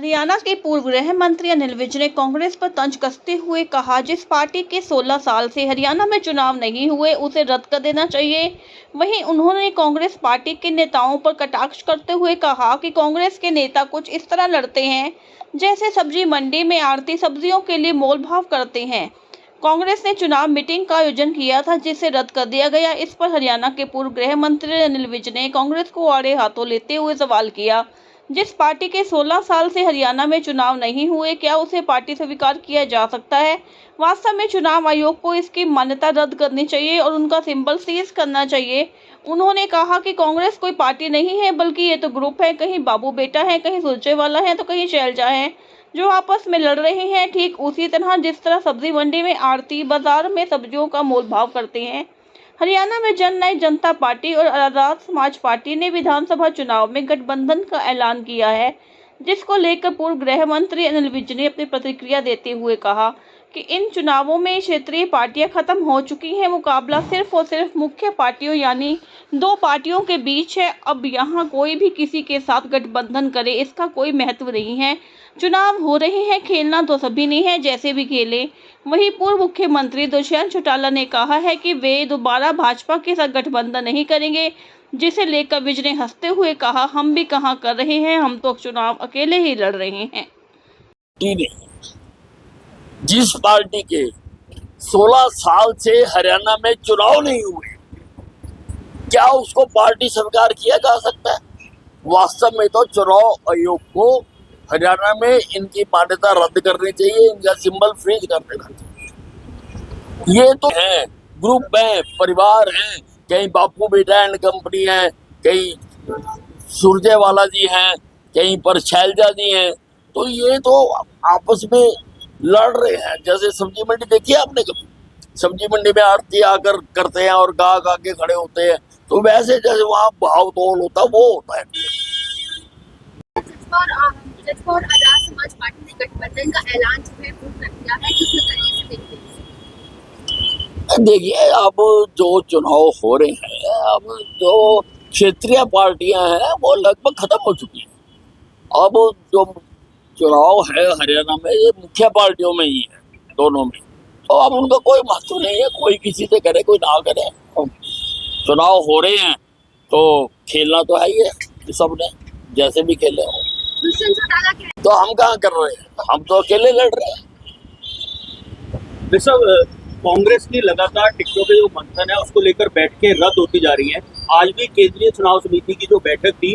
हरियाणा के पूर्व गृह मंत्री अनिल विज ने कांग्रेस पर तंज कसते हुए कहा, जिस पार्टी के 16 साल से हरियाणा में चुनाव नहीं हुए उसे रद्द कर देना चाहिए। वहीं उन्होंने कांग्रेस पार्टी के नेताओं पर कटाक्ष करते हुए कहा कि कांग्रेस के नेता कुछ इस तरह लड़ते हैं जैसे सब्जी मंडी में आढ़ती सब्जियों के लिए मोल भाव करते हैं। कांग्रेस ने चुनाव मीटिंग का आयोजन किया था जिसे रद्द कर दिया गया। इस पर हरियाणा के पूर्व गृह मंत्री अनिल विज ने कांग्रेस को आड़े हाथों लेते हुए सवाल किया, जिस पार्टी के 16 साल से हरियाणा में चुनाव नहीं हुए क्या उसे पार्टी से स्वीकार किया जा सकता है? वास्तव में चुनाव आयोग को इसकी मान्यता रद्द करनी चाहिए और उनका सिंबल सीज करना चाहिए। उन्होंने कहा कि कांग्रेस कोई पार्टी नहीं है बल्कि ये तो ग्रुप है, कहीं बाबू बेटा है, कहीं सुरजेवाला है तो कहीं शैलजा है, जो आपस में लड़ रहे हैं। ठीक उसी तरह जिस तरह सब्जी मंडी में आढ़ती बाजार में सब्जियों का मोल भाव करते हैं। हरियाणा में जननायक जनता पार्टी और आजाद समाज पार्टी ने विधानसभा चुनाव में गठबंधन का ऐलान किया है, जिसको लेकर पूर्व गृह मंत्री अनिल विज ने अपनी प्रतिक्रिया देते हुए कहा कि इन चुनावों में क्षेत्रीय पार्टियां खत्म हो चुकी हैं। मुकाबला सिर्फ और सिर्फ मुख्य पार्टियों यानी दो पार्टियों के बीच है। अब यहाँ कोई भी किसी के साथ गठबंधन करे इसका कोई महत्व नहीं है। चुनाव हो रहे हैं, खेलना तो सभी ने है, जैसे भी खेले। वहीं पूर्व मुख्यमंत्री दुष्यंत चौटाला ने कहा है कि वे दोबारा भाजपा के साथ गठबंधन नहीं करेंगे, जिसे लेकर विज ने हंसते हुए कहा, हम भी कहाँ कर रहे हैं, हम तो चुनाव अकेले ही लड़ रहे हैं। जिस पार्टी के 16 साल से हरियाणा में चुनाव नहीं हुए, क्या उसको पार्टी स्वीकार किया जा सकता है? वास्तव में तो चुनाव आयोग को हरियाणा में इनकी मान्यता रद्द करनी चाहिए, इनका सिंबल फ्रीज कर देना चाहिए। ये तो है, ग्रुप है, परिवार है, कहीं बापू बेटा एंड कंपनी है, कहीं सुरजेवाला जी हैं, कहीं पर शैलजा जी हैं, तो ये तो आपस में लड़ रहे हैं। जैसे सब्जी मंडी देखी है आपने कभी? सब्जी मंडी में आढ़ती आकर करते हैं और गा गा के खड़े होते हैं, तो वैसे जैसे वहाँ भाव तोल होता वो होता है। और आजाद समाज पार्टी ने गठबंधन का ऐलान जो है वो कर दिया है, किस नजरिए से देखते हैं? देखिए, अब जो चुनाव हो रहे हैं, अब जो क्षेत्रीय पार्टियां हैं वो लगभग खत्म हो चुकी हैं। अब जो चुनाव है हरियाणा में ये मुख्य पार्टियों में ही है, दोनों में, तो अब उनका कोई महत्व नहीं है। कोई किसी से करे कोई ना करे, चुनाव हो रहे हैं तो खेलना तो है ही है, सबने जैसे भी खेले हो। तो हम कहाँ कर रहे हैं, हम तो अकेले लड़ रहे हैं। कांग्रेस की लगातार टिकटों के जो मंथन है उसको लेकर बैठकें रद्द होती जा रही हैं। आज भी केंद्रीय चुनाव समिति की जो बैठक थी